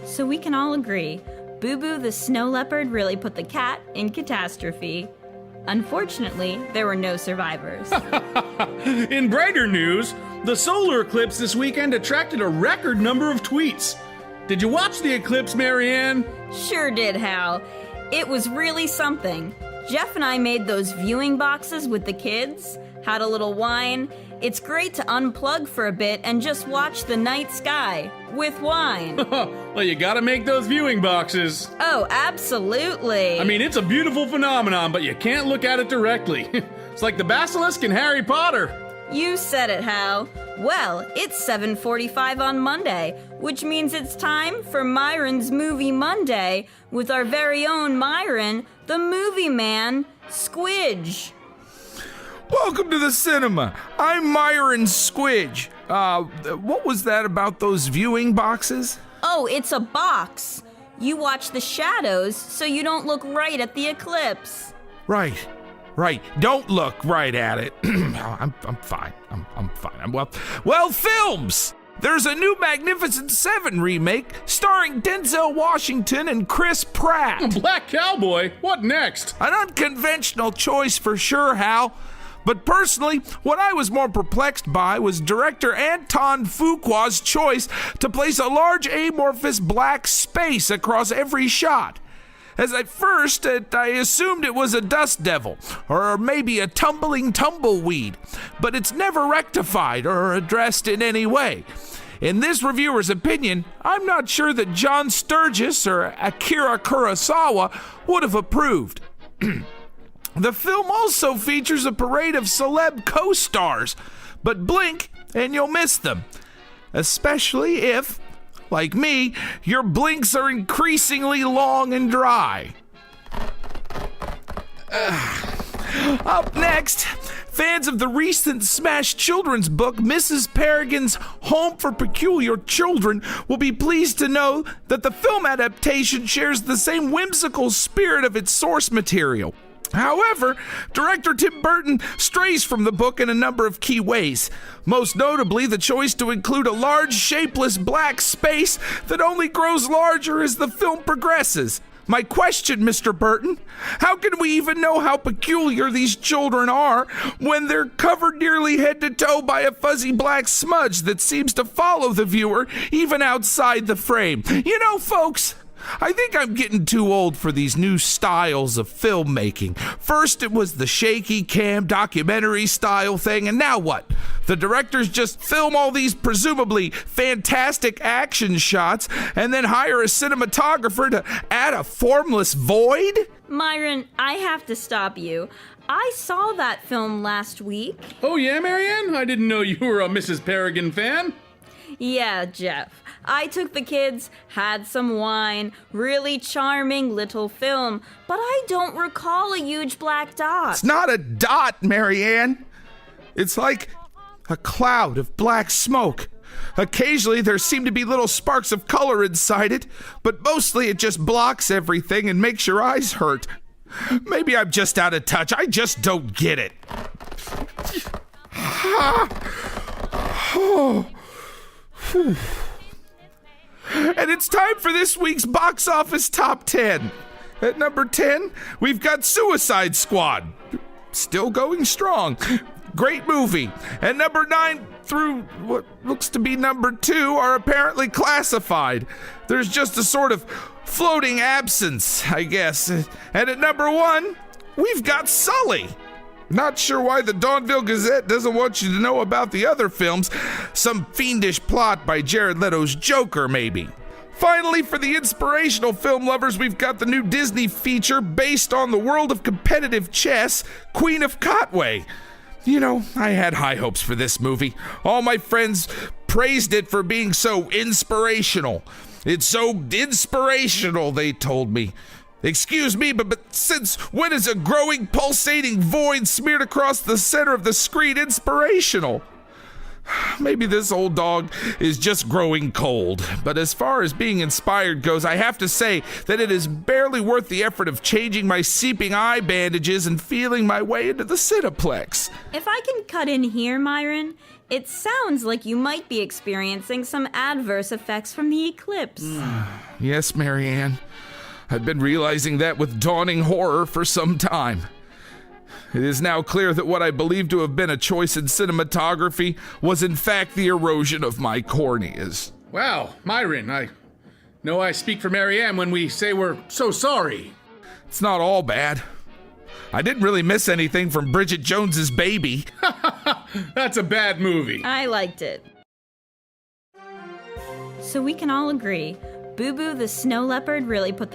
so we can all agree, Boo Boo the snow leopard really put the cat in catastrophe. Unfortunately, there were no survivors. In brighter news, the solar eclipse this weekend attracted a record number of tweets. Did you watch the eclipse, Marianne? Sure did, Hal. It was really something. Jeff and I made those viewing boxes with the kids, had a little wine. It's great to unplug for a bit and just watch the night sky with wine. Well, you gotta make those viewing boxes. Oh, absolutely. I mean, it's a beautiful phenomenon, but you can't look at it directly. It's like the basilisk in Harry Potter. You said it, Hal. Well, it's 7:45 on Monday, which means it's time for Myron's Movie Monday with our very own Myron, the movie man, Squidge. Welcome to the cinema. I'm Myron Squidge. What was that about those viewing boxes? Oh, it's a box. You watch the shadows so you don't look right at the eclipse. Right. Don't look right at it. I'm fine. I'm fine. Well, films! There's a new Magnificent Seven remake starring Denzel Washington and Chris Pratt. Black Cowboy? What next? An unconventional choice for sure, Hal. But personally, what I was more perplexed by was director Anton Fuqua's choice to place a large amorphous black space across every shot. As at first, I assumed it was a dust devil, or maybe a tumbling tumbleweed, but it's never rectified or addressed in any way. In this reviewer's opinion, I'm not sure that John Sturgis or Akira Kurosawa would have approved. The film also features a parade of celeb co-stars, but blink and you'll miss them. Especially if, like me, your blinks are increasingly long and dry. Up next, fans of the recent smash children's book, Mrs. Peregrine's Home for Peculiar Children, will be pleased to know that the film adaptation shares the same whimsical spirit of its source material. However, director Tim Burton strays from the book in a number of key ways, most notably the choice to include a large, shapeless black space that only grows larger as the film progresses. My question, Mr. Burton, how can we even know how peculiar these children are when they're covered nearly head to toe by a fuzzy black smudge that seems to follow the viewer even outside the frame? You know, folks, I think I'm getting too old for these new styles of filmmaking. First it was the shaky cam documentary style thing, and now what? The directors just film all these presumably fantastic action shots and then hire a cinematographer to add a formless void? Myron, I have to stop you. I saw that film last week. Oh yeah, Marianne? I didn't know you were a Mrs. Peregrine fan. Yeah, Jeff. I took the kids, had some wine, really charming little film, but I don't recall a huge black dot. It's not a dot, Marianne. It's like a cloud of black smoke. Occasionally there seem to be little sparks of color inside it, but mostly it just blocks everything and makes your eyes hurt. Maybe I'm just out of touch. I just don't get it. And it's time for this week's box office top 10. At number 10, we've got Suicide Squad. Still going strong. Great movie. And number 9 through what looks to be number 2 are apparently classified. There's just a sort of floating absence, I guess. And at number 1, we've got Sully. Not sure why the Dawnville Gazette doesn't want you to know about the other films. Some fiendish plot by Jared Leto's Joker, maybe. Finally, for the inspirational film lovers, we've got the new Disney feature based on the world of competitive chess, Queen of Katwe. You know, I had high hopes for this movie. All my friends praised it for being so inspirational. It's so inspirational, they told me. Excuse me, but since when is a growing, pulsating void smeared across the center of the screen inspirational? Maybe this old dog is just growing cold, but as far as being inspired goes, I have to say that it is barely worth the effort of changing my seeping eye bandages and feeling my way into the Cineplex. If I can cut in here, Myron, It sounds like you might be experiencing some adverse effects from the eclipse. Yes, Marianne. I've been realizing that with dawning horror for some time. It is now clear that what I believed to have been a choice in cinematography was in fact the erosion of my corneas. Wow, Myron, I know I speak for Marianne when we say we're so sorry. It's not all bad. I didn't really miss anything from Bridget Jones's Baby. That's a bad movie. I liked it. So we can all agree, Boo Boo the Snow Leopard really put the